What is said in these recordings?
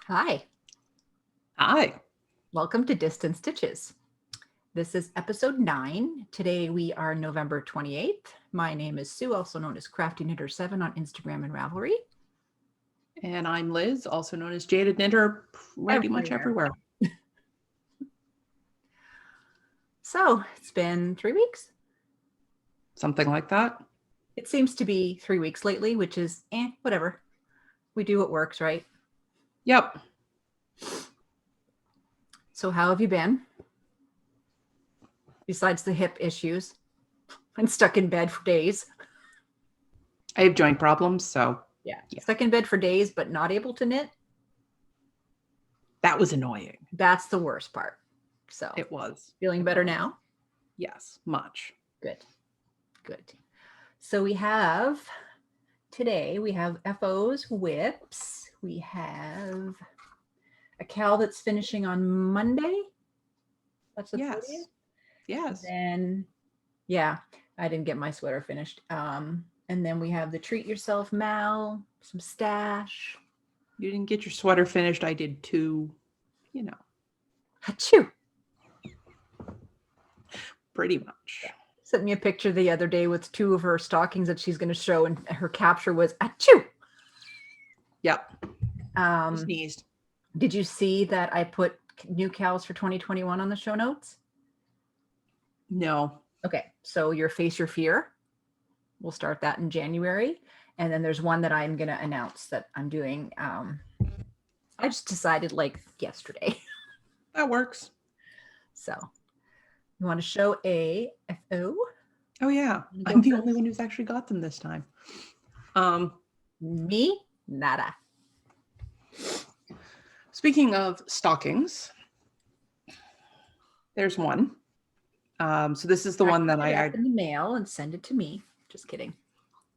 Hi, Hi. welcome to Distant Stitches. This is episode 9. Today we are November 28th. My name is Sue, also known as Crafty Knitter 7 on Instagram and Ravelry. And I'm Liz, also known as Jaded Knitter, pretty much everywhere. So it's been 3 weeks. Something like that. It seems to be 3 weeks lately, which is whatever. We do what works, right? Yep. So how have you been? Besides the hip issues, I'm stuck in bed for days. I have joint problems, so yeah. Stuck in bed for days, but not able to knit. That was annoying. That's the worst part. So it was. Feeling better now? Yes, much. Good. So today we have FO's whips. We have a cowl that's finishing on Monday. That's the 30th? Yes. And then, I didn't get my sweater finished. And then we have the Treat Yourself Mal, some stash. You didn't get your sweater finished. I did too, Achoo. Pretty much. Yeah. Sent me a picture the other day with 2 of her stockings that she's going to show, and her capture was achoo. Yep. Sneezed. Did you see that I put new cowls for 2021 on the show notes? No. Okay, so your Face Your Fear. We'll start that in January. And then there's one that I'm going to announce that I'm doing. I just decided like yesterday. That works. So you want to show a FO? Oh, yeah. I'm the only one who's actually got them this time. Me? Nada. Speaking of stockings, there's one. So this is the one that I in the mail and send it to me. Just kidding.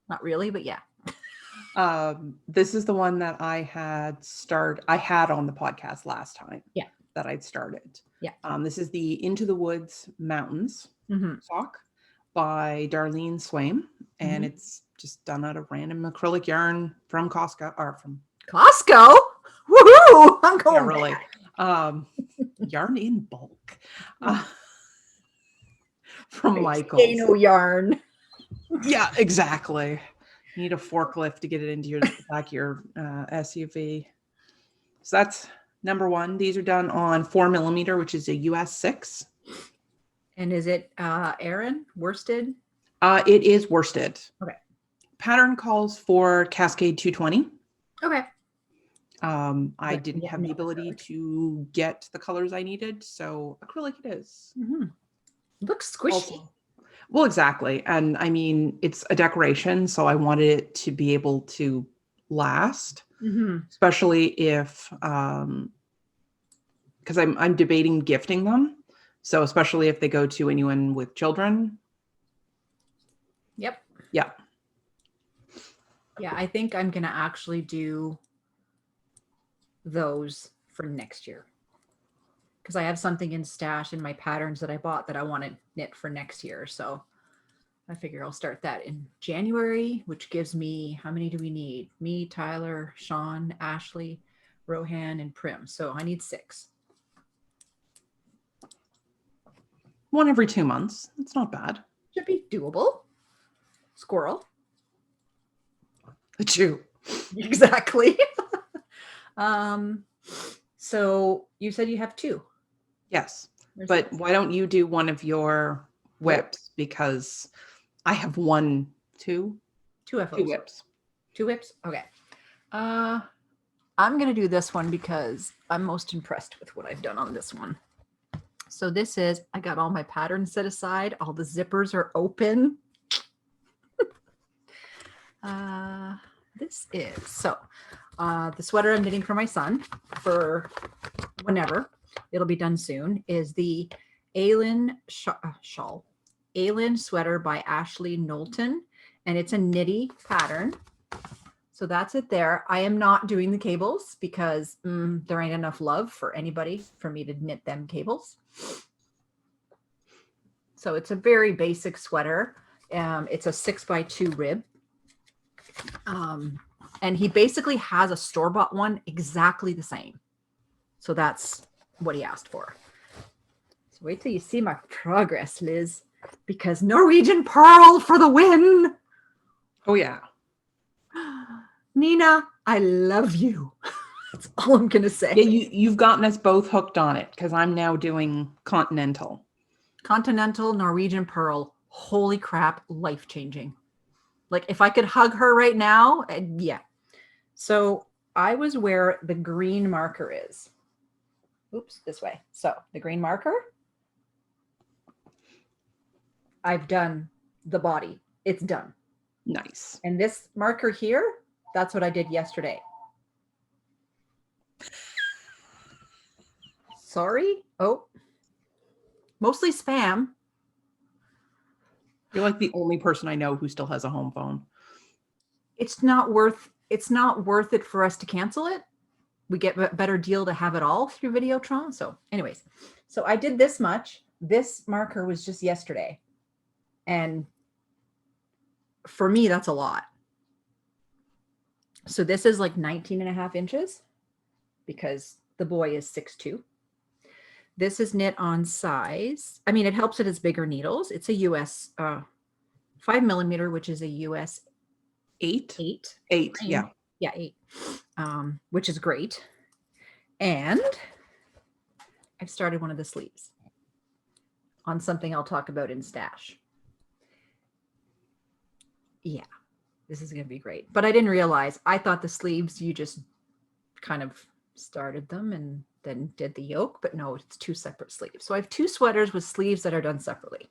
Not really, but yeah. This is the one that I had on the podcast last time. Yeah. That I'd started. Yeah. This is the Into the Woods Mountains sock by Darlene Swaim, and it's just done out of random acrylic yarn from Costco or from Costco. Woohoo! I'm going really. Yarn in bulk. From Micheal. Yarn. Yeah, exactly. You need a forklift to get it into your back of your SUV. So that's number 1. These are done on 4mm, which is a US 6. And is it Aran worsted? It is worsted. Okay. Pattern calls for Cascade 220. Okay. I didn't have the ability to get the colors I needed, so acrylic it is. Looks squishy. Also, well, exactly. And I mean, it's a decoration, so I wanted it to be able to last, especially if, because I'm debating gifting them. So especially if they go to anyone with children. Yep. Yeah. Yeah, I think I'm going to actually do those for next year. Because I have something in stash in my patterns that I bought that I want to knit for next year. So I figure I'll start that in January, which gives me, how many do we need? Me, Tyler, Sean, Ashley, Rohan, and Prim. So I need 6. One every 2 months. It's not bad. Should be doable. Squirrel. The 2. Exactly. So you said you have 2. Yes. But why don't you do one of your whips? Because I have 2 FOs. 2 whips. 2 whips? Okay. I'm going to do this one because I'm most impressed with what I've done on this one. So this is, I got all my patterns set aside. All the zippers are open. This is, the sweater I'm knitting for my son for whenever, it'll be done soon, is the Alyn shawl. Alyn sweater by Ashley Knowlton, and it's a knitty pattern. So that's it there. I am not doing the cables because there ain't enough love for anybody for me to knit them cables. So it's a very basic sweater. It's a 6x2 rib. And he basically has a store-bought one exactly the same. So that's what he asked for. So wait till you see my progress, Liz, because Norwegian Pearl for the win. Oh, yeah. Nina, I love you. That's all I'm going to say. Yeah, you've gotten us both hooked on it because I'm now doing Continental. Continental Norwegian Pearl. Holy crap, life-changing. Like if I could hug her right now, yeah. So I was where the green marker is. Oops, this way. So the green marker. I've done the body. It's done. Nice. And this marker here, that's what I did yesterday. Sorry. Oh, mostly spam. You're like the only person I know who still has a home phone. It's not worth it for us to cancel it. We get a better deal to have it all through Videotron. So anyways, so I did this much. This marker was just yesterday. And for me, that's a lot. So this is like 19 and a half inches because the boy is 6'2". This is knit on size. I mean, it helps that it's bigger needles. It's a US 5mm, which is a US 8. Yeah. Yeah, 8. Which is great. And I've started one of the sleeves on something I'll talk about in stash. Yeah, this is going to be great. But I didn't realize, I thought the sleeves, you just kind of started them and then did the yoke, but no, it's 2 separate sleeves. So I have 2 sweaters with sleeves that are done separately.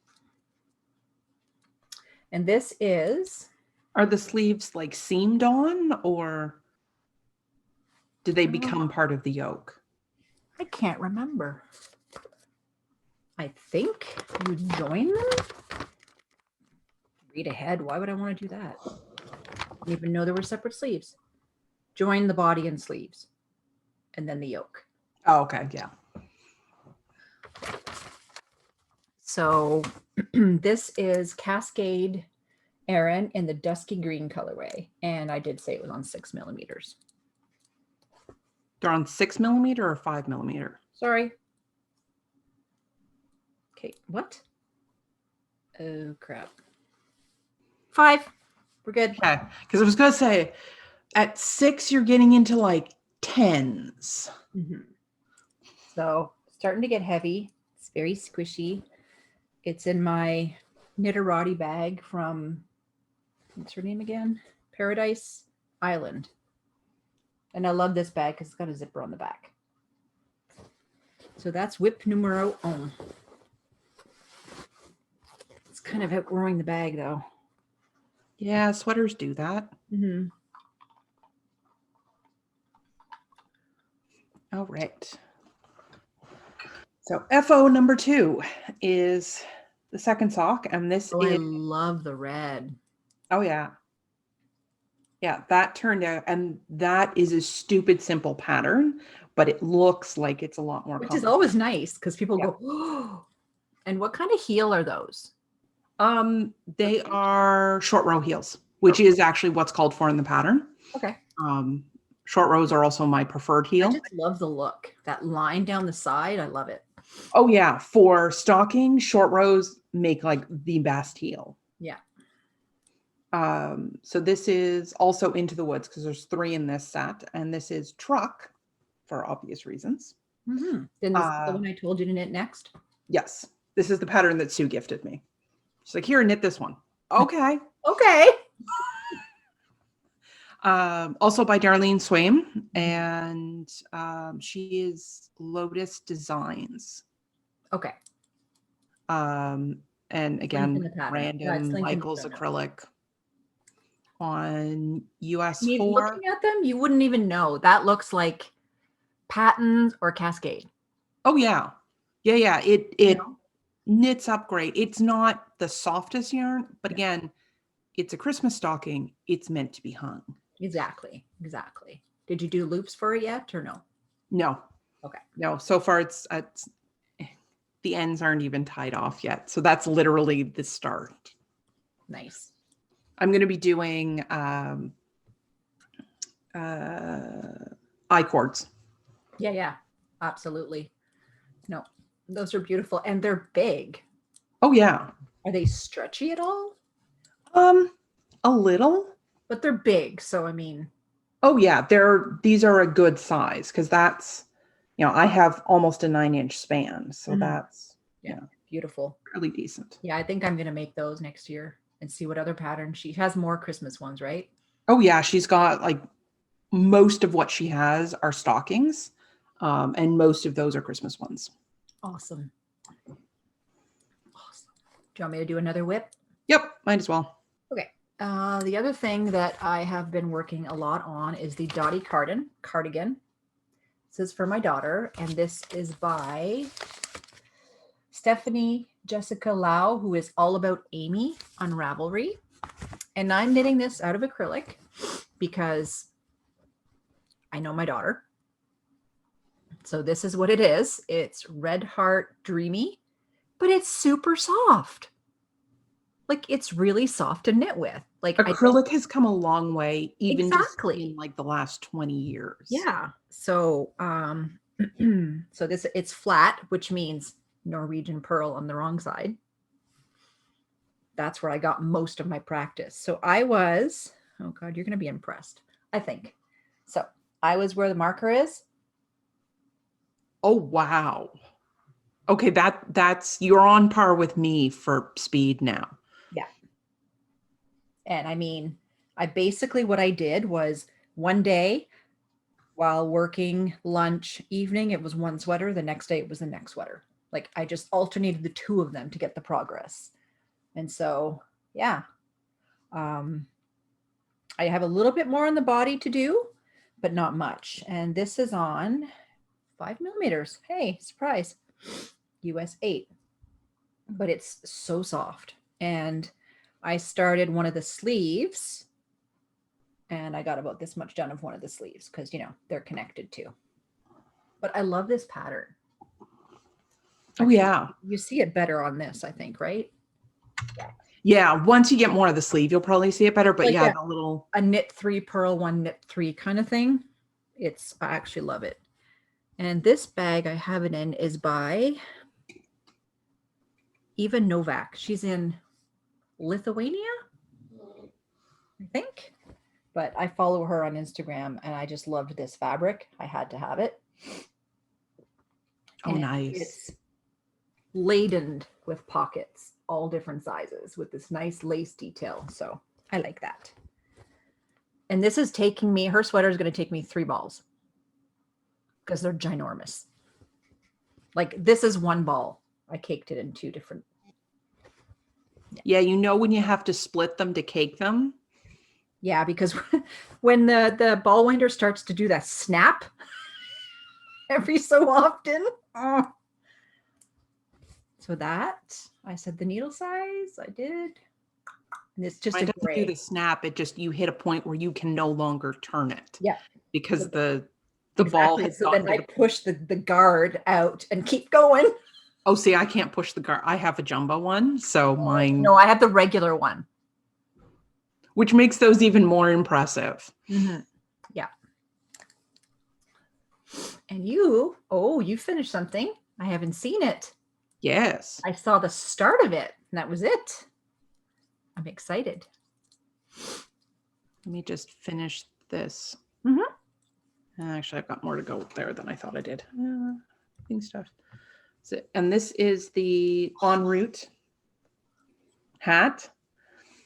And this is... Are the sleeves like seamed on or did they become part of the yoke? I can't remember. I think you join them. Read ahead. Why would I want to do that? I didn't even know there were separate sleeves. Join the body and sleeves. And then the yoke. Oh, okay. Yeah. So this is Cascade Aran in the dusky green colorway. And I did say it was on 6mm. They're on 6mm or 5mm? Sorry. Okay, what? Oh, crap. 5. We're good. Okay. Because I was going to say, at 6, you're getting into like 10s. Mm-hmm. So starting to get heavy. It's very squishy. It's in my Knitterati bag from, what's her name again? Paradise Island. And I love this bag because it's got a zipper on the back. So that's whip numero un. It's kind of outgrowing the bag though. Yeah, sweaters do that. Mm-hmm. All right. So FO number 2 is the second sock, and this I is... love the red. Oh, yeah. Yeah, that turned out, and that is a stupid simple pattern, but it looks like it's a lot more Which is always nice because people go, oh. And what kind of heel are those? They are short row heels, which is actually what's called for in the pattern. Okay. Short rows are also my preferred heel. I just love the look. That line down the side, I love it. Oh, yeah. For stocking, short rows make like the best heel. Yeah. So this is also Into the Woods because there's 3 in this set, and this is Truck for obvious reasons. Mm-hmm. Then this is the one I told you to knit next. Yes. This is the pattern that Sue gifted me. She's like, here, knit this one. Okay. Okay. Also by Darlene Swaim, and she is Lotus Designs. Okay. And again, random Michael's acrylic on US 4. Looking at them, you wouldn't even know. That looks like Patons or Cascade. Oh yeah. Yeah. It knits up great. It's not the softest yarn, but again, it's a Christmas stocking. It's meant to be hung. Exactly. Did you do loops for it yet or no? No. Okay. No, so far it's the ends aren't even tied off yet. So that's literally the start. Nice. I'm going to be doing I-cords. Yeah, absolutely. No, those are beautiful and they're big. Oh yeah. Are they stretchy at all? A little. But they're big, so I mean. Oh yeah, these are a good size because that's, I have almost a 9-inch span, so that's Beautiful. really decent. Yeah, I think I'm gonna make those next year and see what other patterns. She has more Christmas ones, right? Oh yeah, she's got like most of what she has are stockings, and most of those are Christmas ones. Awesome. Do you want me to do another whip? Yep, might as well. Okay. The other thing that I have been working a lot on is the Dotty Cardigan. This is for my daughter, and this is by Stephanie Jessica Lau, who is all about Amy on Ravelry. And I'm knitting this out of acrylic because I know my daughter. So this is what it is. It's Red Heart Dreamy, but it's super soft. Like it's really soft to knit with. Like acrylic has come a long way, even exactly just in like the last 20 years. Yeah. So so it's flat, which means Norwegian purl on the wrong side. That's where I got most of my practice. So I was, oh God, you're gonna be impressed, I think. So I was where the marker is. Oh wow. Okay, that's you're on par with me for speed now. Yeah. And I mean, what I did was one day while working lunch, evening, it was one sweater. The next day it was the next sweater. Like I just alternated the two of them to get the progress. And so, yeah, I have a little bit more on the body to do, but not much. And this is on 5 millimeters. Hey, surprise. US 8. But it's so soft. And I started one of the sleeves and I got about this much done of one of the sleeves because, they're connected too. But I love this pattern. Oh, yeah. You see it better on this, I think, right? Yeah. Once you get more of the sleeve, you'll probably see it better. But like a knit 3 purl 1 knit 3 kind of thing. I actually love it. And this bag I have it in is by Eva Novak. She's in Lithuania, I think. But I follow her on Instagram and I just loved this fabric. I had to have it. Oh, and nice. It's laden with pockets, all different sizes with this nice lace detail. So I like that. And this is taking me, her sweater is going to take me 3 balls because they're ginormous. Like this is 1 ball. I caked it in 2 different. Yeah. When you have to split them to cake them. Yeah, because when the ball winder starts to do that snap every so often. Oh. So that, I said the needle size, I did. And it's just a gray. Do the snap, you hit a point where you can no longer turn it. Yeah. Because the exactly. ball has so then I push the guard out and keep going. Oh, see, I can't push the guard. I have a jumbo one, so mine. No, I have the regular one. Which makes those even more impressive. Mm-hmm. Yeah. And you finished something. I haven't seen it. Yes. I saw the start of it, and that was it. I'm excited. Let me just finish this. Mm-hmm. Actually, I've got more to go there than I thought I did. Stuff. And this is the en route hat.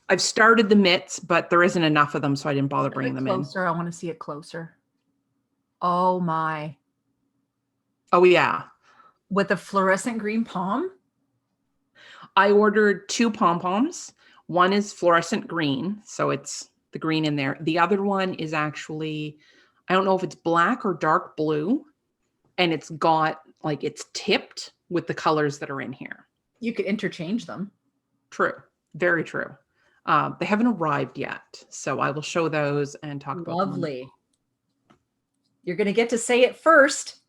I've started the mitts, but there isn't enough of them, so I didn't bother bringing them in. I want to see it closer. Oh my. Oh yeah. With a fluorescent green pom? I ordered 2 pom-poms. One is fluorescent green, so it's the green in there. The other one is actually, I don't know if it's black or dark blue, and it's tipped with the colors that are in here. You could interchange them. True. Very true. They haven't arrived yet, so I will show those and talk about them. Lovely. You're going to get to say it first.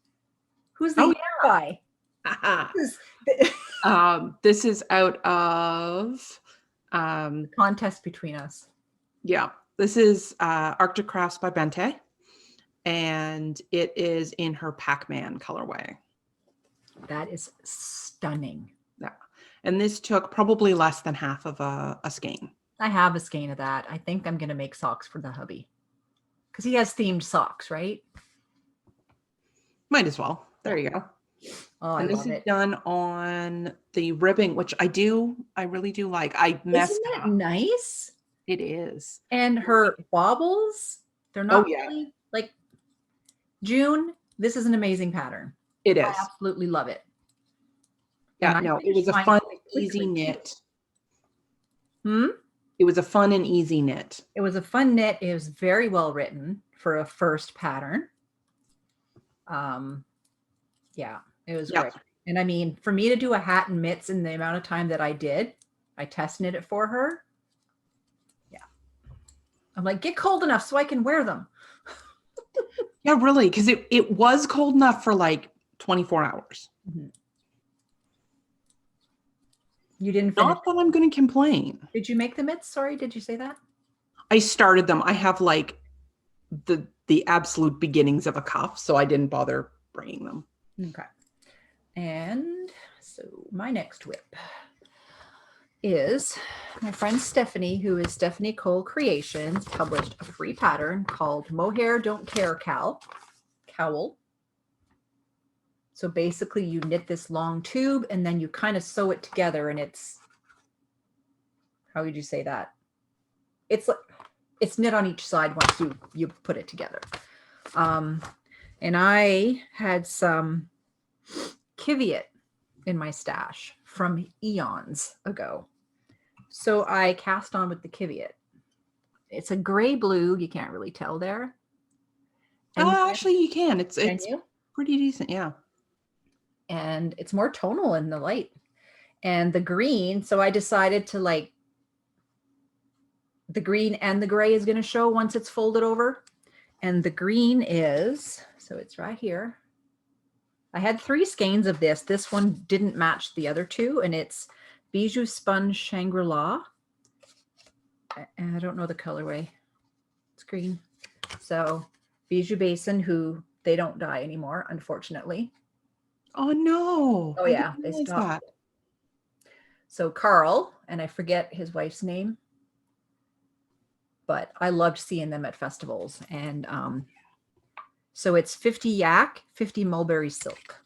Who's the guy? This is out of the contest between us. Yeah, this is Artic Crafts by Bente. and it is in her Pac-Man colorway. That is stunning. Yeah. And this took probably less than half of a skein. I have a skein of that. I think I'm going to make socks for the hubby because he has themed socks, right? Might as well. There you go. Oh, and I this love is it. done on the ribbing, which I really do like. I messed Isn't that up. nice? It is. And her baubles, they're not yeah. really like June. This is an amazing pattern. It is. I absolutely love it. Yeah, no, it was a fun, easy knit. It was a fun and easy knit. It was a fun knit. It was very well written for a first pattern. Yeah, it was great. And I mean, for me to do a hat and mitts in the amount of time that I did, I test knit it for her. Yeah. I'm like, get cold enough so I can wear them. Yeah, really, because it was cold enough for like 24 hours. Mm-hmm. You didn't finish. Not that I'm going to complain. Did you make the mitts? Sorry, did you say that? I started them. I have like the absolute beginnings of a cuff, so I didn't bother bringing them. Okay. And so my next whip is my friend Stephanie, who is Stephanie Cole Creations, published a free pattern called Mohair Don't Care Cowl. So basically you knit this long tube and then you kind of sew it together, and it's, how would you say that? It's like, it's knit on each side once you put it together. And I had some Kiviot in my stash from eons ago. So I cast on with the Kiviot. It's a gray blue. You can't really tell there. And actually you can. It's you? Pretty decent. Yeah. And it's more tonal in the light. And the green. So I decided to like, the green and the gray is going to show once it's folded over. And the green is, so it's right here. I had 3 skeins of this. This one didn't match the other 2, and it's Bijou Spun Shangri-La. And I don't know the colorway. It's green. So Bijou Basin, who they don't dye anymore, unfortunately. Oh no. Oh yeah, they stopped. So Carl, and I forget his wife's name, but I loved seeing them at festivals. And so it's 50 yak, 50 mulberry silk.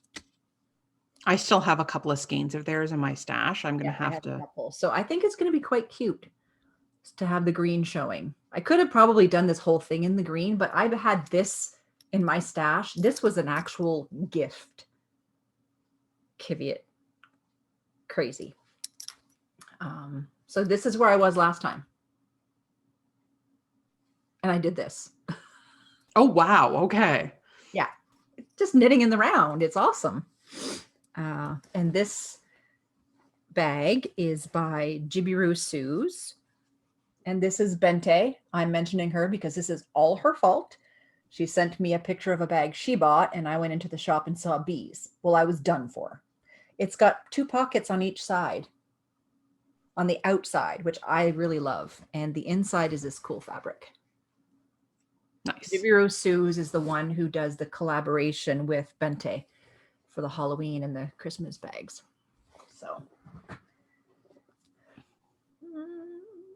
I still have a couple of skeins of theirs in my stash. I'm going to have to. So I think it's going to be quite cute to have the green showing. I could have probably done this whole thing in the green, but I've had this in my stash. This was an actual gift. Kiviot. Crazy. So this is where I was last time. And I did this. Oh, wow. Okay. Yeah. Just knitting in the round. It's awesome. And this bag is by Jibiru Suze. And this is Bente. I'm mentioning her because this is all her fault. She sent me a picture of a bag she bought, and I went into the shop and saw bees. Well, I was done for. It's got 2 pockets on each side. On the outside, which I really love. And the inside is this cool fabric. Nice. Jibiru Suze is the one who does the collaboration with Bente for the Halloween and the Christmas bags. So,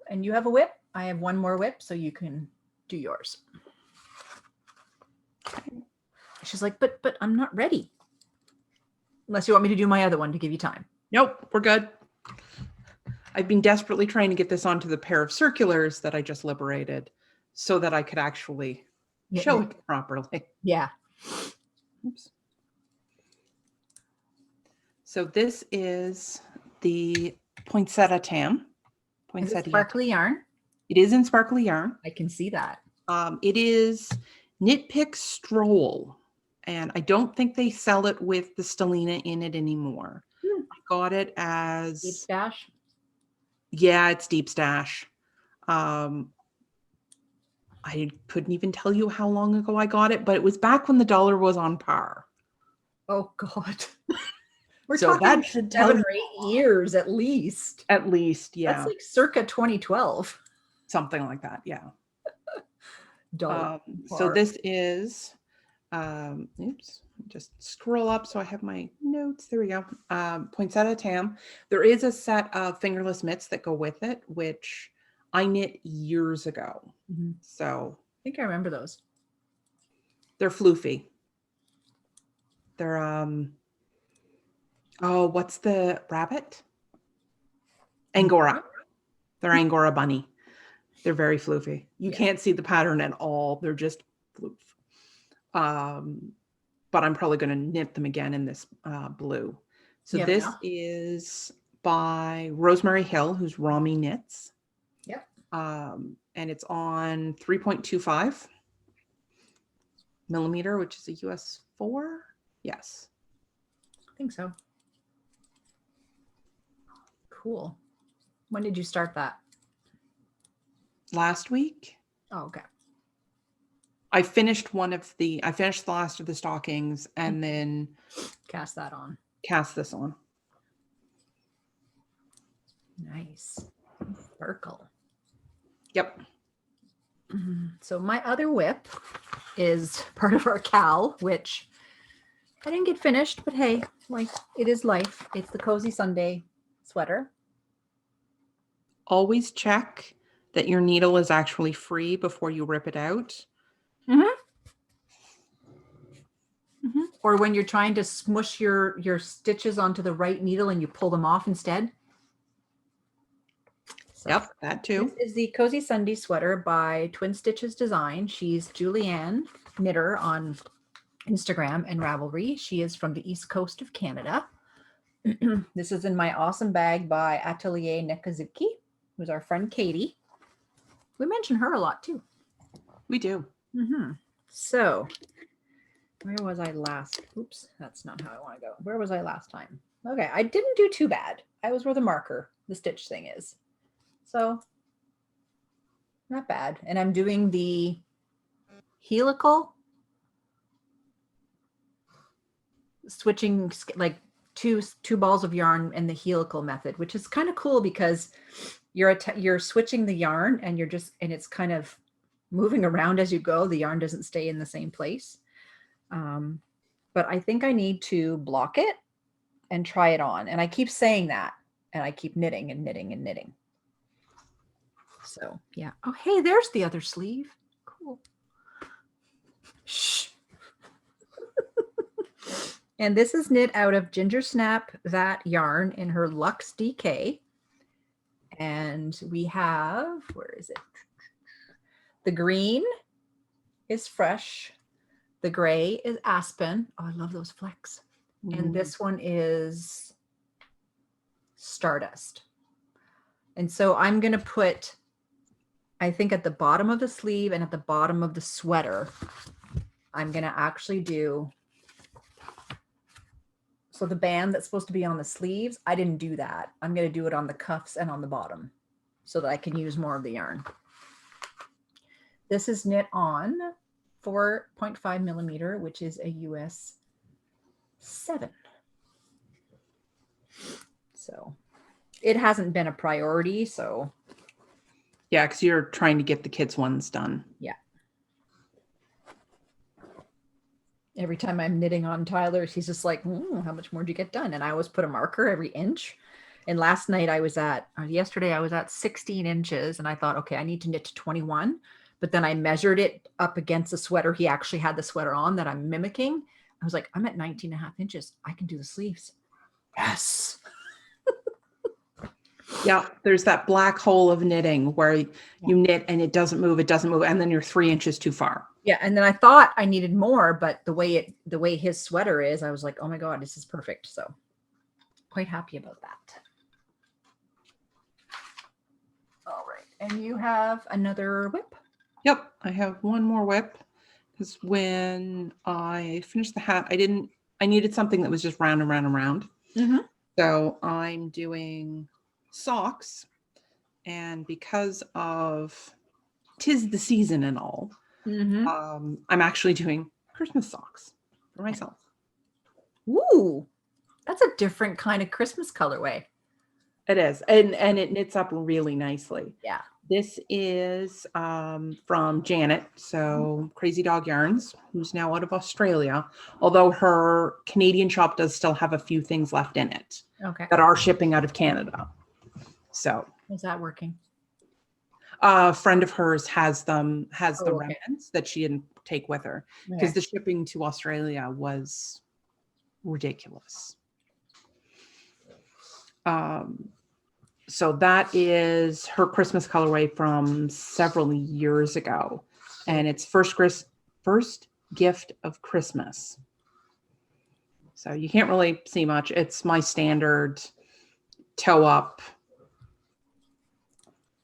and you have a whip. I have one more whip, so you can do yours. She's like, but I'm not ready. Unless you want me to do my other one to give you time. Nope, we're good. I've been desperately trying to get this onto the pair of circulars that I just liberated so that I could actually show it properly. Yeah. Oops. So this is the Poinsettia Tam. Is it sparkly yarn? It is in sparkly yarn. I can see that. It is Knit Pick Stroll. And I don't think they sell it with the Stellina in it anymore. I got it as Deep Stash. Yeah, it's Deep Stash. I couldn't even tell you how long ago I got it, but it was back when the dollar was on par. Oh God. We're so talking that should tell 7 or 8 years at least. At least, yeah. That's like circa 2012. Something like that, yeah. So this is Oops, just scroll up so I have my notes. There we go. Poinsettia tam. There is a set of fingerless mitts that go with it, which I knit years ago. Mm-hmm. So I think I remember those. they're floofy. They're oh, what's the rabbit? Angora. They're Angora bunny. They're very floofy. You can't see the pattern at all. They're just floof. But I'm probably going to knit them again in this blue. So this is by Rosemarie Hill, who's Romi Knits. Yep. And it's on 3.25 millimeter, which is a US 4. Yes. I think so. Cool. When did you start that? Last week. Oh, okay. I finished the last of the stockings and then cast that on. Cast this on. Nice. Sparkle. Yep. So my other whip is part of our cowl, which I didn't get finished, but hey, like it is life. It's the Cozy Sunday sweater. Always check that your needle is actually free before you rip it out. Or when you're trying to smush your stitches onto the right needle and you pull them off instead. So yep, that too. This is the Cozy Sunday sweater by Twin Stitches Design. She's Julianne Knitter on Instagram and Ravelry. She is from the East Coast of Canada. This is in my awesome bag by Atelier Nekazuki, who's our friend Katie. We mention her a lot too. We do. So where was I last? Oops, that's not how I want to go. Where was I last time? Okay, I didn't do too bad. I was where the stitch thing is. So not bad. And I'm doing the helical, switching like two balls of yarn and the helical method, which is kind of cool because you're switching the yarn and it's kind of moving around as you go. The yarn doesn't stay in the same place. But I think I need to block it and try it on. And I keep saying that, and I keep knitting and knitting and knitting. So yeah. Oh, hey, there's the other sleeve. Cool. Shh. And this is knit out of Gingersnapthat yarn in her Lux DK. And we have, where is it? The green is Fresh. The gray is Aspen. Oh, I love those flecks. And this one is Stardust. And so I'm going to put, I think at the bottom of the sleeve and at the bottom of the sweater, I'm going to actually do, so the band that's supposed to be on the sleeves, I didn't do that. I'm going to do it on the cuffs and on the bottom so that I can use more of the yarn. This is knit on 4.5 millimeter, which is a US 7. So it hasn't been a priority. So yeah, because you're trying to get the kids' ones done. Yeah. Every time I'm knitting on Tyler's, he's just like, how much more do you get done? And I always put a marker every inch. And yesterday I was at 16 inches and I thought, okay, I need to knit to 21. But then I measured it up against the sweater. He actually had the sweater on that I'm mimicking. I was like, I'm at 19 and a half inches. I can do the sleeves. Yes. Yeah. There's that black hole of knitting where you knit and it doesn't move. And then you're 3 inches too far. Yeah. And then I thought I needed more, but the way his sweater is, I was like, oh my God, this is perfect. So quite happy about that. All right. And you have another whip? Yep, I have one more whip because when I finished the hat, I needed something that was just round and round and round. So I'm doing socks, and because of 'tis the season and all, I'm actually doing Christmas socks for myself. Ooh, that's a different kind of Christmas colorway. It is, and it knits up really nicely. Yeah. This is from Janet, so Crazy Dog Yarns, who's now out of Australia, although her Canadian shop does still have a few things left in it Okay. that are shipping out of Canada. So Is that working? a friend of hers has the okay. remnants that she didn't take with her because the shipping to Australia was ridiculous. So that is her Christmas colorway from several years ago, and it's first gift of Christmas. So you can't really see much. It's my standard toe up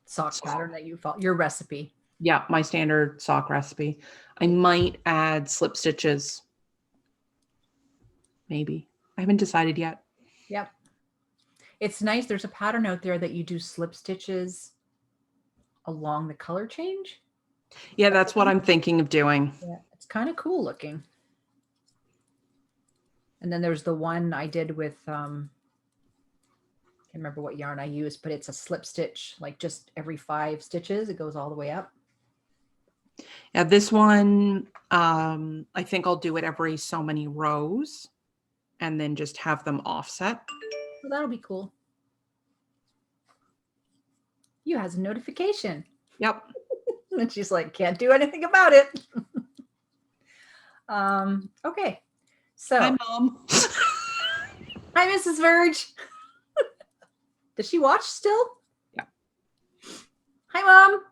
sock pattern that you follow, your recipe. Yeah, my standard sock recipe. I might add slip stitches. Maybe. I haven't decided yet. Yep. It's nice. There's a pattern out there that you do slip stitches along the color change. Yeah, that's what I'm thinking of doing. Yeah, it's kind of cool looking. And then there's the one I did with, can't remember what yarn I used, but it's a slip stitch, like just every 5 stitches, it goes all the way up. Yeah, this one, I think I'll do it every so many rows and then just have them offset. Well, that'll be cool. You has a notification. Yep. And she's like, can't do anything about it. Okay. So, hi, Mom. Hi, Mrs. Verge. Does she watch still? Yeah. Hi, Mom.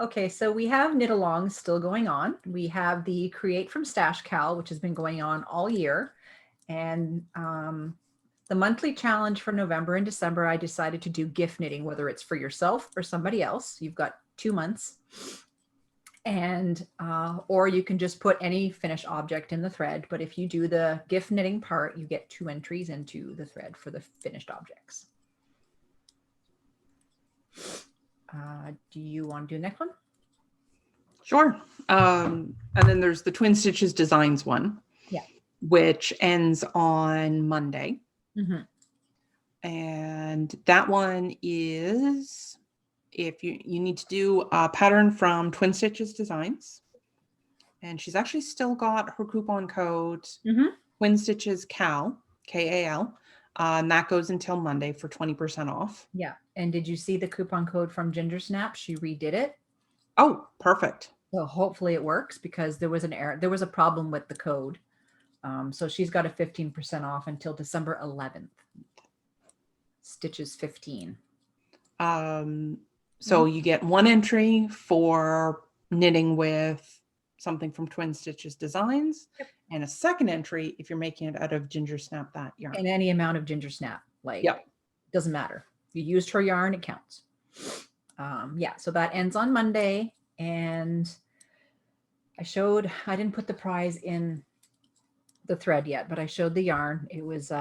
Okay, so we have knit alongs still going on. We have the Create from Stash Cowl, which has been going on all year. And the monthly challenge for November and December, I decided to do gift knitting, whether it's for yourself or somebody else. You've got 2 months. And or you can just put any finished object in the thread. But if you do the gift knitting part, you get 2 entries into the thread for the finished objects. Do you want to do the next one? Sure. And then there's the Twin Stitches Designs one. Yeah. Which ends on Monday. Mm-hmm. And that one is, if you need to do a pattern from Twin Stitches Designs. And she's actually still got her coupon code, Twin Stitches Cowl, K-A-L. And that goes until Monday for 20% off. Yeah. And did you see the coupon code from Gingersnap? She redid it. Oh, perfect. So hopefully it works, because there was an error. There was a problem with the code. So she's got a 15% off until December 11th. Stitches 15. So you get 1 entry for knitting with something from Twin Stitches Designs, and a second entry if you're making it out of Gingersnapthat yarn. And any amount of Gingersnap, like, doesn't matter. You used her yarn, it counts. Yeah, so that ends on Monday. And I didn't put the prize in the thread yet, but I showed the yarn. It was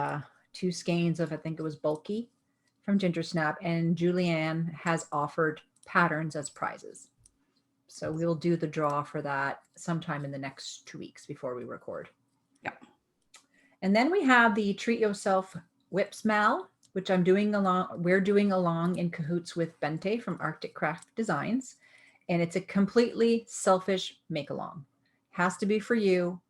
2 skeins of, I think it was bulky from Gingersnap, and Julianne has offered patterns as prizes. So we'll do the draw for that sometime in the next 2 weeks before we record. Yeah. And then we have the Treat Yourself Whips Mal, which we're doing along in cahoots with Bente from Artic Craft Designs. And it's a completely selfish make along. Has to be for you.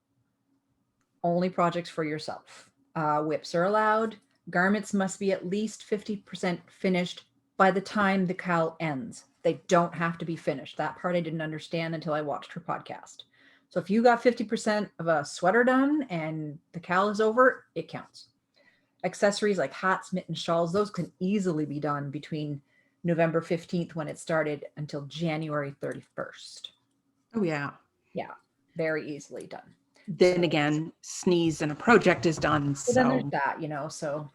Only projects for yourself. Whips are allowed. Garments must be at least 50% finished by the time the cowl ends. They don't have to be finished. That part I didn't understand until I watched her podcast. So if you got 50% of a sweater done and the cowl is over, it counts. Accessories like hats, mittens, shawls, those can easily be done between November 15th when it started until January 31st. Oh, yeah. Yeah, very easily done. Then again, sneeze and a project is done. So then there's that, so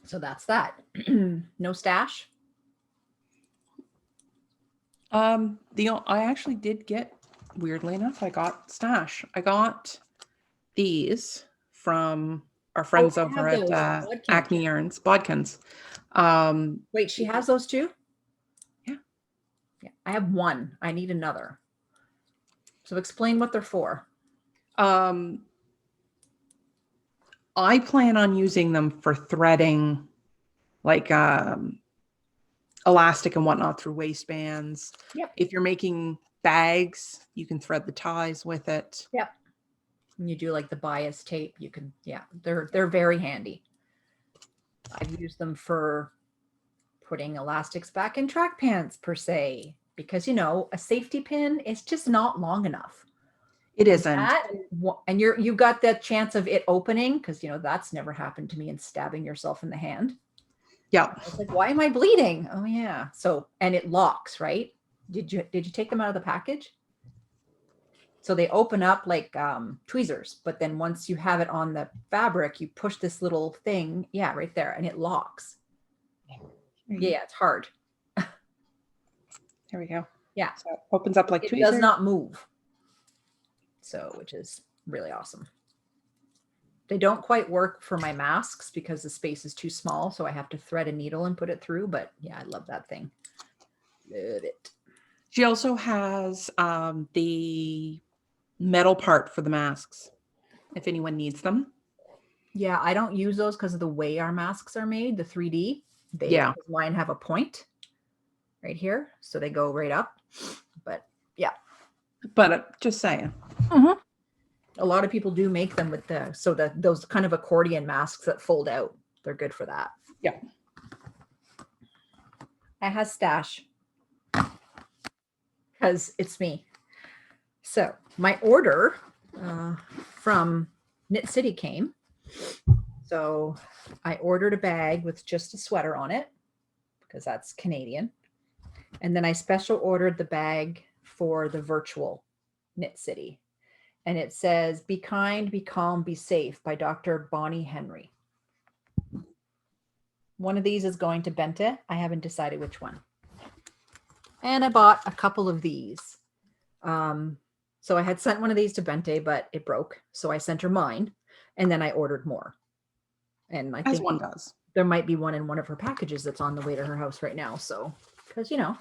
so that's that. No stash. I actually did get, weirdly enough, I got stash. I got these from our friends over at Acme Yarns, Bodkins. Wait, she has those too? Yeah, I have one. I need another. So explain what they're for. I plan on using them for threading like elastic and whatnot through waistbands. Yep. If you're making bags, you can thread the ties with it. Yep. When you do like the bias tape, you can, yeah, they're very handy. I've used them for putting elastics back in track pants per se, because, you know, a safety pin is just not long enough. It isn't. And you got that chance of it opening, because, you know, that's never happened to me, and stabbing yourself in the hand. Yeah. It's like, why am I bleeding? Oh yeah. So, and it locks, right? Did you take them out of the package? So they open up like tweezers, but then once you have it on the fabric, you push this little thing, yeah, right there, and it locks. Yeah, it's hard. There we go. Yeah. So it opens up like tweezers. It does not move. So, which is really awesome. They don't quite work for my masks because the space is too small, so I have to thread a needle and put it through, but yeah, I love that thing. Love it. She also has the metal part for the masks, if anyone needs them. Yeah, I don't use those because of the way our masks are made, the 3D. Mine have a point right here, so they go right up. But yeah. But just saying. Mm-hmm. A lot of people do make them with those kind of accordion masks that fold out. They're good for that. Yeah. I have stash because it's me. So my order from Knit City came. So I ordered a bag with just a sweater on it because that's Canadian. And then I special ordered the bag for the virtual Knit City. And it says, "Be kind, be calm, be safe" by Dr. Bonnie Henry. One of these is going to Bente. I haven't decided which one. And I bought a couple of these. So I had sent one of these to Bente, but it broke. So I sent her mine. And then I ordered more. And I think one does. There might be one in one of her packages that's on the way to her house right now. So, because, you know,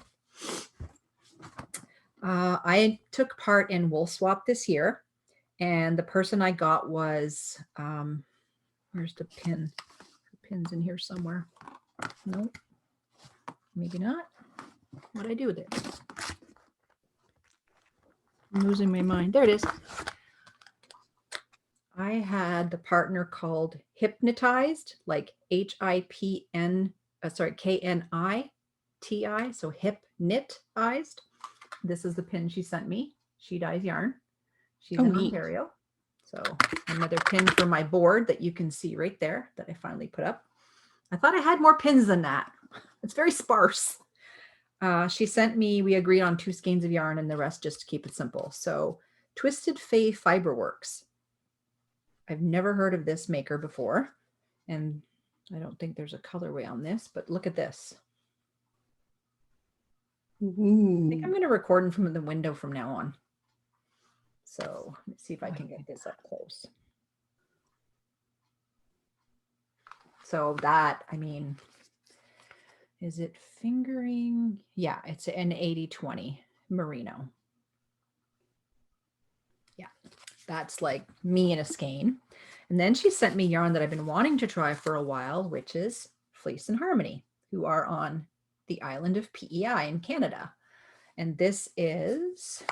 I took part in Wool Swap this year. And the person I got was, where's the pin? The pin's in here somewhere. Nope. Maybe not. What'd I do with it? I'm losing my mind. There it is. I had the partner called Hypnotized, like HIPN, KNITI, so Hypnotized. This is the pin she sent me. She dyes yarn. She's in Ontario. So another pin for my board that you can see right there that I finally put up. I thought I had more pins than that. It's very sparse. She sent me, we agreed on 2 skeins of yarn and the rest just to keep it simple. So Twisted Fae Fiberworks. I've never heard of this maker before. And I don't think there's a colorway on this, but look at this. Ooh. I think I'm going to record from the window from now on. So let's see if I can get this up close. So that, I mean, is it fingering? Yeah, it's an 80/20 merino. Yeah, that's like me in a skein. And then she sent me yarn that I've been wanting to try for a while, which is Fleece and Harmony, who are on the island of PEI in Canada. And this is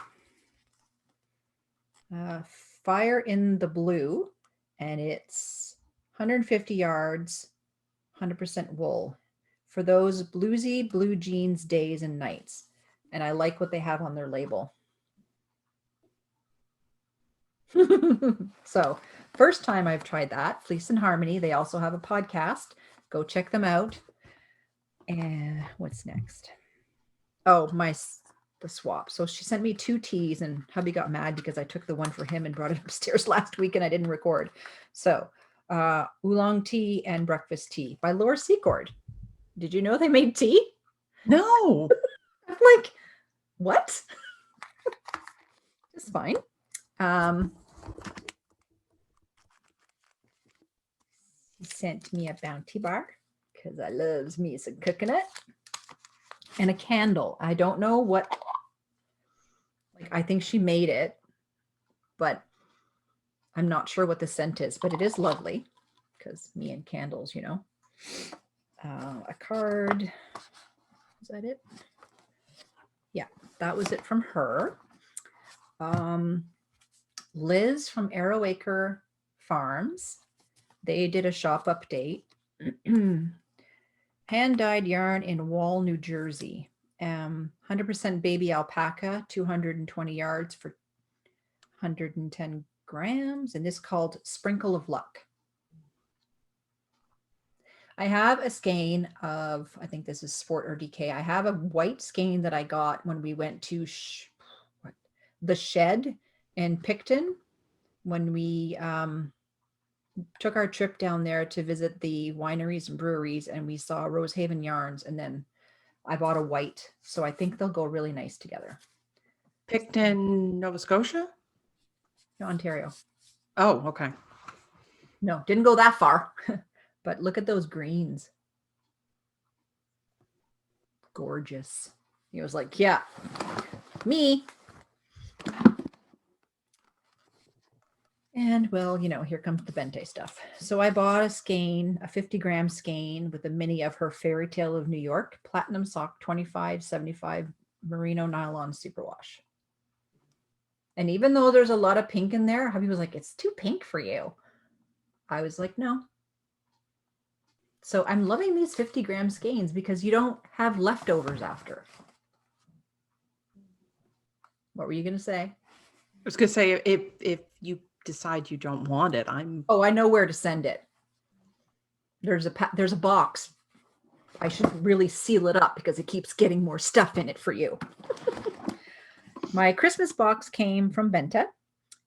Fire in the Blue, and it's 150 yards, 100% wool for those bluesy blue jeans days and nights. And I like what they have on their label. So first time I've tried that, Fleece and Harmony. They also have a podcast. Go check them out. And what's next? Oh, the swap. So she sent me 2 teas, and hubby got mad because I took the one for him and brought it upstairs last week and I didn't record. So oolong tea and breakfast tea by Laura Secord. Did you know they made tea? No. I'm like, what? It's fine. He sent me a bounty bar because I loves me some coconut and a candle. I don't know what, like, I think she made it, but I'm not sure what the scent is, but it is lovely. because me and candles, you know. A card. Is that it? Yeah, that was it from her. Liz from Arrowacre Farms. They did a shop update. Hand-dyed yarn in Wall, New Jersey. 100% baby alpaca, 220 yards for 110 grams. And this called Sprinkle of Luck. I have a skein of, I think this is Sport or DK. I have a white skein that I got when we went to the Shed in Picton when we took our trip down there to visit the wineries and breweries, and we saw Rosehaven yarns, and then I bought a white. So I think they'll go really nice together. Picton, Nova Scotia? Ontario. Oh, okay. No, didn't go that far. But look at those greens. Gorgeous. He was like, yeah, me. And well, you know, here comes the Bente stuff. So I bought a skein, a 50-gram skein with a mini of her Fairy Tale of New York, platinum sock, 25/75 merino nylon superwash. And even though there's a lot of pink in there, hubby was like, it's too pink for you. I was like, no. So I'm loving these 50-gram skeins because you don't have leftovers after. What were you going to say? I was going to say, if you decide you don't want it, Oh, I know where to send it. There's a box. I should really seal it up because it keeps getting more stuff in it for you. My Christmas box came from Bente,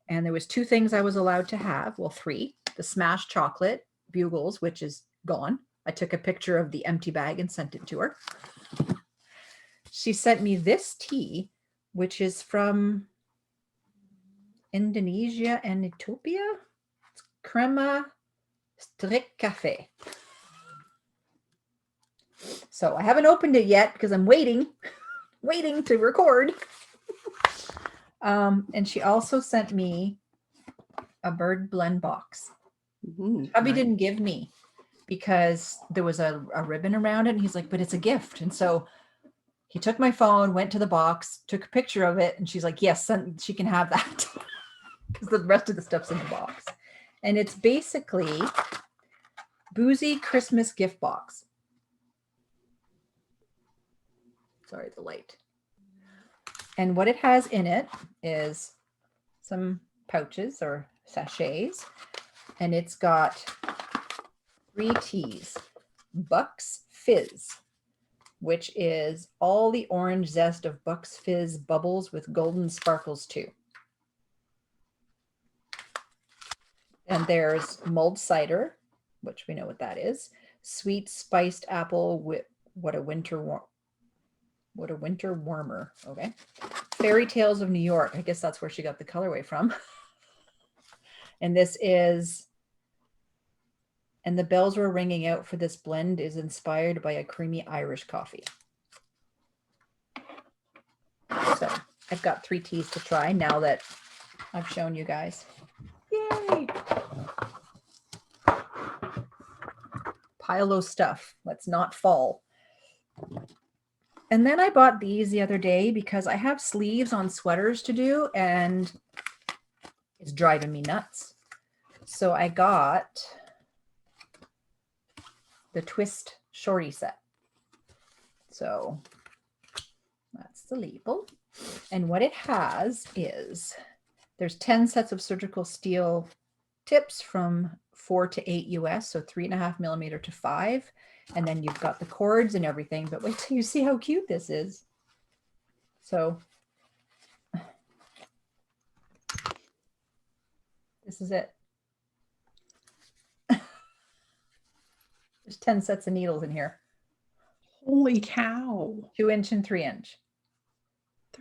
and there was 2 things I was allowed to have. Well, 3. The smashed chocolate bugles, which is gone. I took a picture of the empty bag and sent it to her. She sent me this tea, which is from Indonesia and Ethiopia. It's crema strict cafe. So I haven't opened it yet because I'm waiting to record. And she also sent me a bird blend box. Hubby didn't give me because there was a ribbon around it, and he's like, but it's a gift. And so he took my phone, went to the box, took a picture of it, and she's like, yes, she can have that because the rest of the stuff's in the box. And it's basically boozy Christmas gift box. Sorry, the light. And what it has in it is some pouches or sachets, and it's got 3 teas. Bucks Fizz, which is all the orange zest of Bucks Fizz bubbles with golden sparkles too. And there's mulled cider, which we know what that is. Sweet spiced apple with what a winter warmer. Okay. Fairy Tales of New York. I guess that's where she got the colorway from. And this is, and the bells were ringing out for this blend is inspired by a creamy Irish coffee. So I've got 3 teas to try now that I've shown you guys. Yay! Pile of stuff. Let's not fall. And then I bought these the other day because I have sleeves on sweaters to do and it's driving me nuts. So I got the Twist Shorty set. So that's the label. And what it has is there's 10 sets of surgical steel tips from 4 to 8 US, so 3.5 millimeter to 5. And then you've got the cords and everything, but wait till you see how cute this is. So this is it. There's 10 sets of needles in here. Holy cow. 2-inch and 3-inch.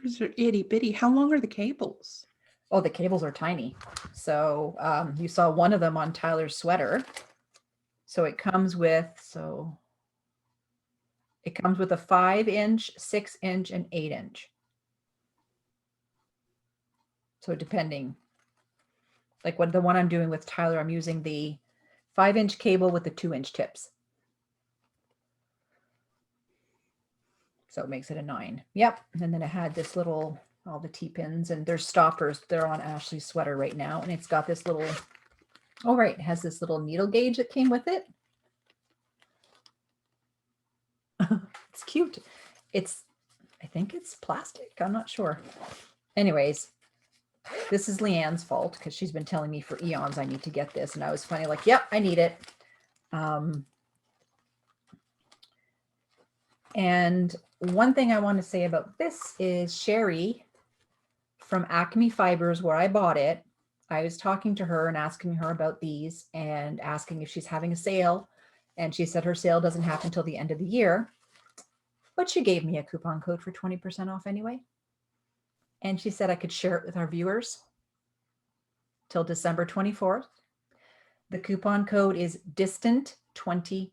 Those are itty bitty. How long are the cables? Oh, the cables are tiny. So you saw one of them on Tyler's sweater. So it comes with, a 5-inch, 6-inch, and 8-inch. So depending, like what the one I'm doing with Tyler, I'm using the 5-inch cable with the 2-inch tips. So it makes it a 9. Yep. And then it had this little, all the T-pins, and there's stoppers. They're on Ashley's sweater right now. And it's got this little, oh, right. It has this little needle gauge that came with it. It's cute. I think it's plastic. I'm not sure. Anyways, this is Leanne's fault because she's been telling me for eons I need to get this. And I was funny, like, yep, I need it. And one thing I want to say about this is Sherry from Acme Fibers, where I bought it. I was talking to her and asking her about these and asking if she's having a sale. And she said her sale doesn't happen until the end of the year. But she gave me a coupon code for 20% off anyway. And she said I could share it with our viewers till December 24th. The coupon code is DISTANT2020.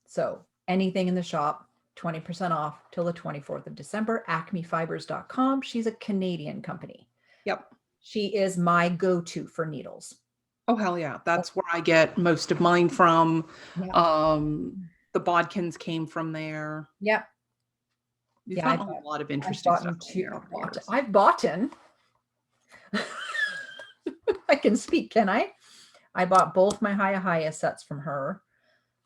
So anything in the shop, 20% off till the 24th of December, acmefibers.com. She's a Canadian company. Yep. She is my go-to for needles. Oh, hell yeah. That's where I get most of mine from. Yep. The bodkins came from there. Yep. You've Yeah, gotten a lot of interesting stuff. I've bought in. I can speak, can I? I bought both my Hiya sets from her.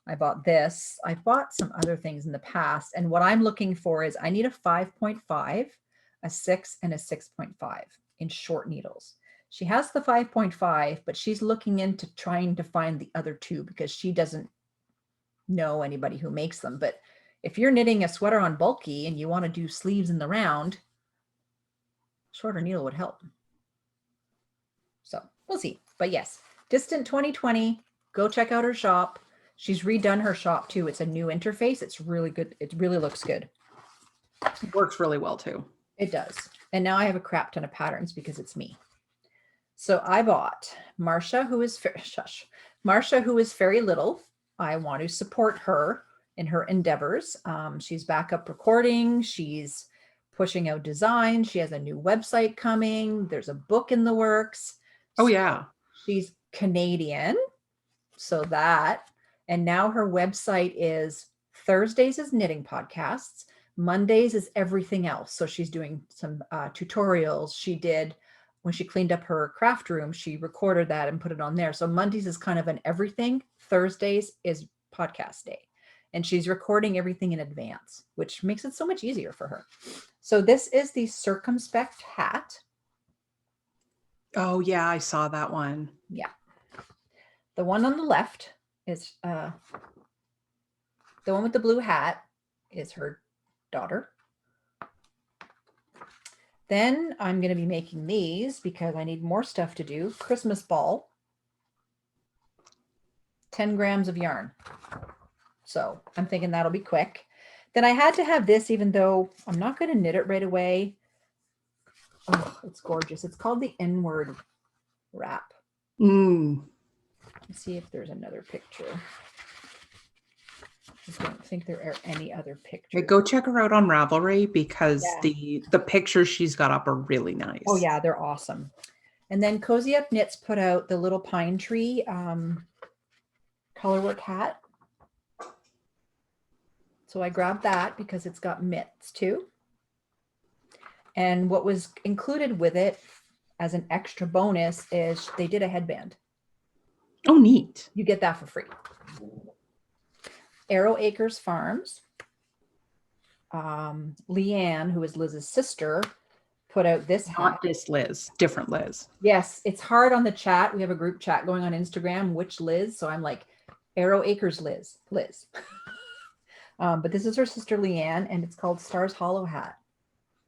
I bought this. I bought some other things in the past. And what I'm looking for is I need a 5.5, a 6, and a 6.5 in short needles. She has the 5.5, but she's looking into trying to find the other two because she doesn't know anybody who makes them. But if you're knitting a sweater on bulky and you want to do sleeves in the round, shorter needle would help. So we'll see. But yes, Distant 2020, go check out her shop. She's redone her shop too. It's a new interface. It's really good. It really looks good. It works really well too. It does. And now I have a crap ton of patterns because it's me. So I bought Marsha, who is fairylittle. I want to support her in her endeavors. She's back up recording. She's pushing out design. She has a new website coming. There's a book in the works. Oh, yeah. She's Canadian. So that, and now her website is Thursdays is knitting podcasts. Mondays is everything else. So she's doing some tutorials. She did, when she cleaned up her craft room, she recorded that and put it on there. So Mondays is kind of an everything. Thursdays is podcast day. And she's recording everything in advance, which makes it so much easier for her. So this is the Circumspect Hat. Oh, yeah, I saw that one. Yeah. The one on the left is, the one with the blue hat is her daughter. Then I'm going to be making these because I need more stuff to do. Christmas ball. 10 grams of yarn. So I'm thinking that'll be quick. Then I had to have this, even though I'm not going to knit it right away. Oh, it's gorgeous. It's called the Inward Wrap. Let's see if there's another picture. I don't think there are any other pictures. Go check her out on Ravelry because the pictures she's got up are really nice. Oh yeah, they're awesome. And then Cozy Up Knits put out the little pine tree colorwork hat. So I grabbed that because it's got mitts too. And what was included with it as an extra bonus is they did a headband. Oh, neat. You get that for free. Arrow Acres Farms. Leanne, who is Liz's sister, put out this hat. Not this Liz, different Liz. Yes, it's hard on the chat. We have a group chat going on Instagram, which Liz. So I'm like, Arrow Acres Liz. But this is her sister Leanne, and it's called Stars Hollow Hat.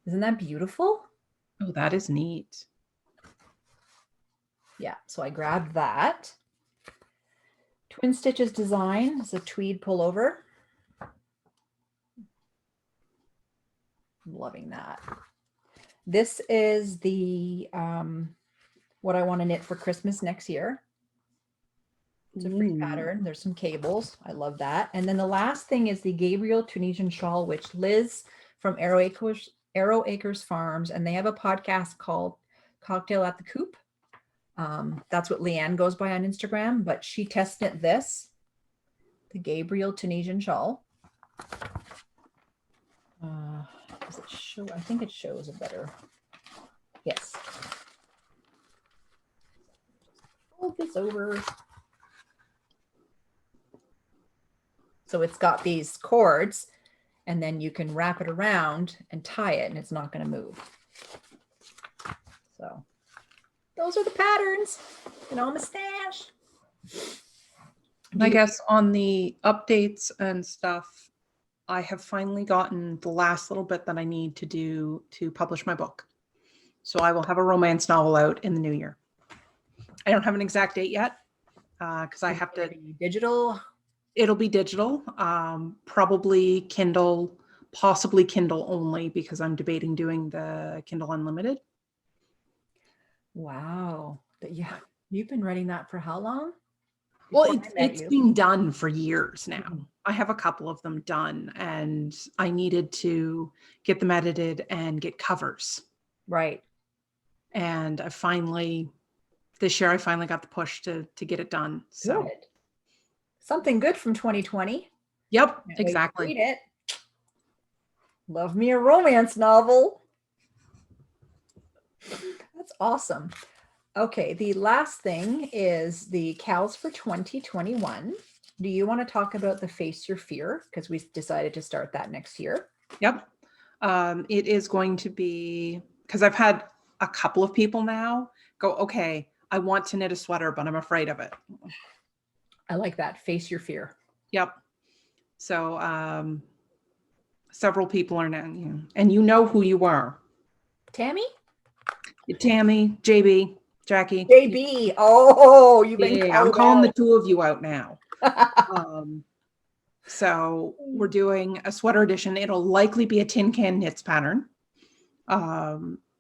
Isn't that beautiful? Oh, that is neat. Yeah, so I grabbed that. Twin Stitches design is a tweed pullover. I'm loving that. This is the what I want to knit for Christmas next year. It's a free pattern. There's some cables. I love that. And then the last thing is the Gabriel Tunisian shawl, which Liz from Arrow Acres Farms, and they have a podcast called Cocktail at the Coop. That's what Leanne goes by on Instagram, but she test knit this, the Gabriel Tunisian shawl. Does it show? I think it shows a better. Yes. Fold this over. So it's got these cords, and then you can wrap it around and tie it, and it's not going to move. So those are the patterns and on my stash. I guess on the updates and stuff, I have finally gotten the last little bit that I need to do to publish my book. So I will have a romance novel out in the new year. I don't have an exact date yet because I have to. Digital? It'll be digital, probably Kindle, possibly Kindle only because I'm debating doing the Kindle Unlimited. Wow. Yeah. You've been writing that for how long? Well, it's been done for years now. Mm-hmm. I have a couple of them done and I needed to get them edited and get covers. Right. And this year I finally got the push to get it done. So good. Something good from 2020. Yep, exactly. Read it. Love me a romance novel. That's awesome. Okay, the last thing is the cowls for 2021. Do you want to talk about the Face Your Fear? Because we decided to start that next year. Yep. It is going to be, because I've had a couple of people now go, okay, I want to knit a sweater, but I'm afraid of it. I like that. Face Your Fear. Yep. So several people are now, and you know who you are. Tammy, JB, Jackie. JB. Oh, you've been I'm calling the two of you out now. So we're doing a sweater edition. It'll likely be a tin can knits pattern.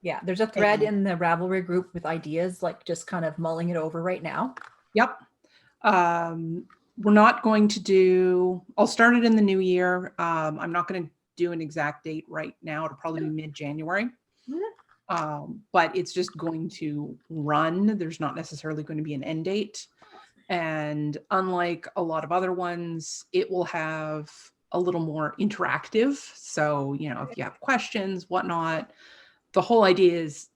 Yeah, there's a thread in the Ravelry group with ideas, like just kind of mulling it over right now. Yep. We're not going to do, I'll start it in the new year. I'm not going to do an exact date right now. It'll probably be mid-January. But it's just going to run. There's not necessarily going to be an end date. And unlike a lot of other ones, it will have a little more interactive. So, if you have questions, whatnot, the whole idea is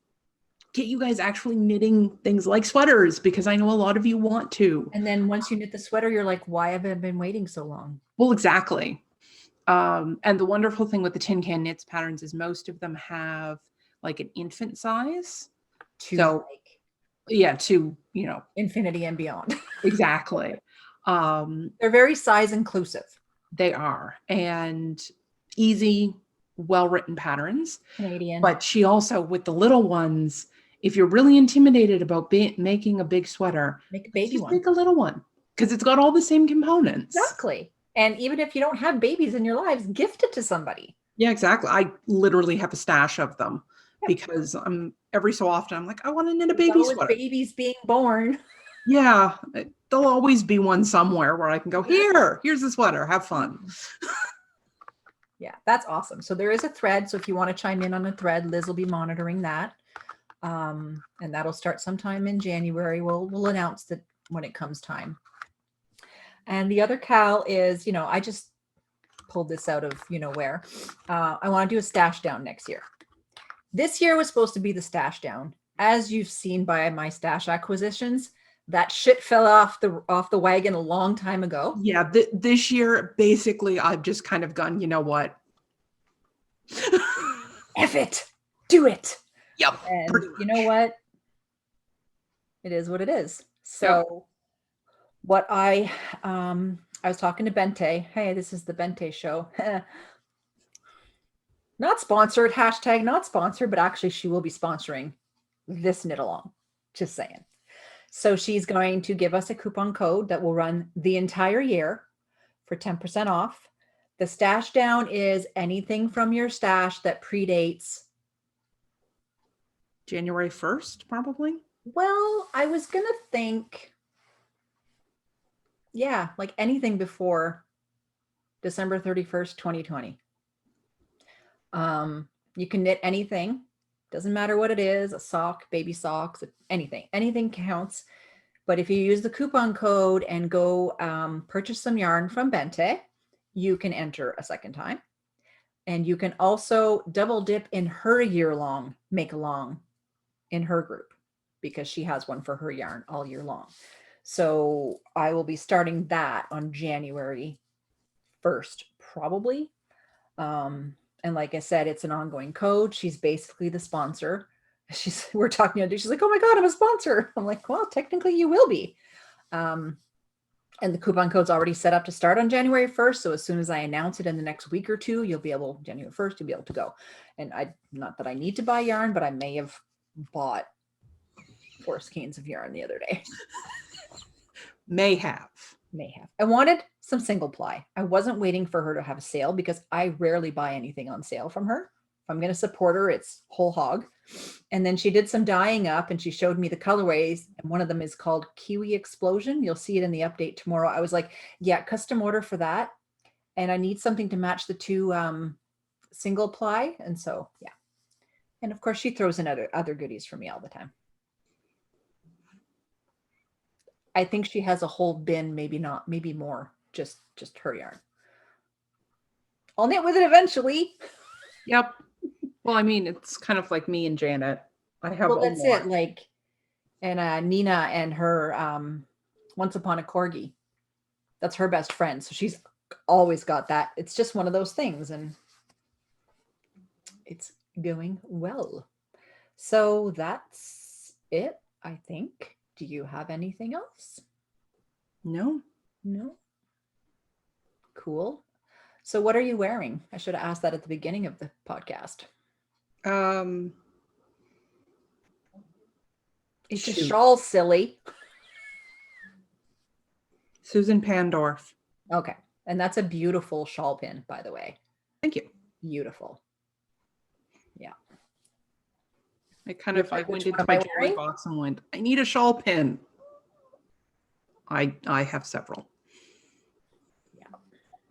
get you guys actually knitting things like sweaters, because I know a lot of you want to. And then once you knit the sweater, you're like, why have I been waiting so long? Well, exactly. And the wonderful thing with the tin can knits patterns is most of them have like an infant size. To infinity and beyond. Exactly. They're very size inclusive. They are, and easy, well-written patterns. Canadian. But she also, with the little ones, if you're really intimidated about making a big sweater, make a baby one. Make a little one, because it's got all the same components. Exactly. And even if you don't have babies in your lives, gift it to somebody. Yeah, exactly. I literally have a stash of them because every so often I'm like, I want to knit a baby sweater. Babies being born. Yeah, there'll always be one somewhere where I can go, here's the sweater, have fun. Yeah, that's awesome. So there is a thread. So if you want to chime in on a thread, Liz will be monitoring that. And that'll start sometime in January. We'll announce that when it comes time. And the other cowl is, I just pulled this out of, where. I want to do a stash down next year. This year was supposed to be the stash down. As you've seen by my stash acquisitions, that shit fell off the wagon a long time ago. Yeah, this year, basically, I've just kind of gone, you know what? F it. Do it. Yep. And you know what? It is what it is. So what I was talking to Bente. Hey, this is the Bente show. Not sponsored, hashtag not sponsored, but actually she will be sponsoring this knit along. Just saying. So she's going to give us a coupon code that will run the entire year for 10% off. The stash down is anything from your stash that predates January 1st, probably. Well, I was going to think, like anything before December 31st, 2020. You can knit anything Doesn't matter what it is, a sock, baby socks, anything counts. But if you use the coupon code and go purchase some yarn from Bente, you can enter a second time. And you can also double dip in her year-long make-along in her group, because she has one for her yarn all year long. So I will be starting that on January 1st, probably. And like I said, it's an ongoing code. She's basically the sponsor. We're talking, she's like, oh my God, I'm a sponsor. I'm like, well, technically you will be. And the coupon code's already set up to start on January 1st. So as soon as I announce it in the next week or two, January 1st, you'll be able to go. And not that I need to buy yarn, but I may have bought 4 skeins of yarn the other day. May have. I wanted some single ply. I wasn't waiting for her to have a sale because I rarely buy anything on sale from her. If I'm going to support her, it's whole hog. And then she did some dyeing up and she showed me the colorways. And one of them is called Kiwi Explosion. You'll see it in the update tomorrow. I was like, yeah, custom order for that. And I need something to match the 2 single ply. And so, yeah. And of course she throws in other goodies for me all the time. I think she has a whole bin, maybe not, maybe more, just her yarn. I'll knit with it eventually. Yep. Well, I mean, it's kind of like me and Janet. I have that's it. Like, and Nina and her Once Upon a Corgi. That's her best friend. So she's always got that. It's just one of those things, and it's going well. So that's it, I think. Do you have anything else? No. Cool. So what are you wearing? I should have asked that at the beginning of the podcast. It's a shawl, silly. Susan Pandorf. Okay. And that's a beautiful shawl pin, by the way. Thank you. Beautiful. Yeah. I went into my jewelry box and went, I need a shawl pin. I have several. Yeah.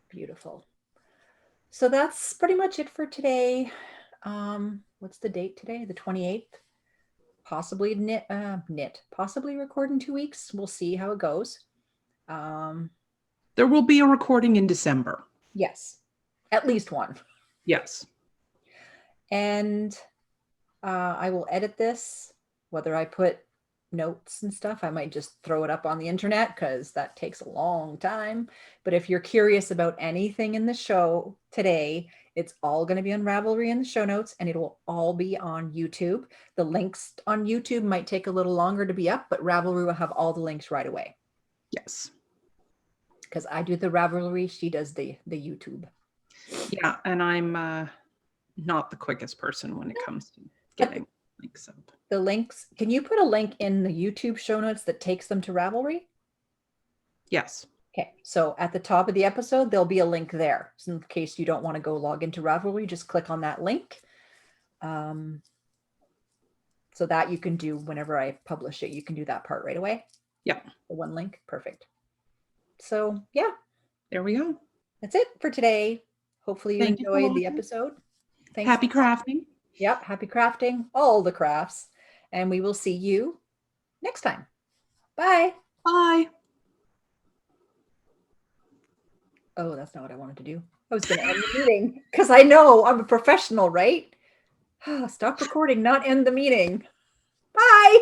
Beautiful. So that's pretty much it for today. What's the date today? The 28th. Possibly possibly record in 2 weeks. We'll see how it goes. There will be a recording in December. Yes. At least one. Yes. And I will edit this, whether I put notes and stuff. I might just throw it up on the internet because that takes a long time. But if you're curious about anything in the show today, it's all going to be on Ravelry in the show notes, and it will all be on YouTube. The links on YouTube might take a little longer to be up, but Ravelry will have all the links right away. Yes. Because I do the Ravelry, she does the YouTube. Yeah, and I'm not the quickest person when it comes to getting links up. The links, can you put a link in the YouTube show notes that takes them to Ravelry? Yes. Okay, so at the top of the episode, there'll be a link there. So in case you don't want to go log into Ravelry, just click on that link. So that you can do whenever I publish it, you can do that part right away. Yeah. The one link, perfect. So yeah. There we go. That's it for today. Hopefully you enjoyed the episode. Thanks. Happy crafting. Yep, happy crafting, all the crafts. And we will see you next time. Bye. Bye. Oh, that's not what I wanted to do. I was going to end the meeting because I know I'm a professional, right? Stop recording, not end the meeting. Bye.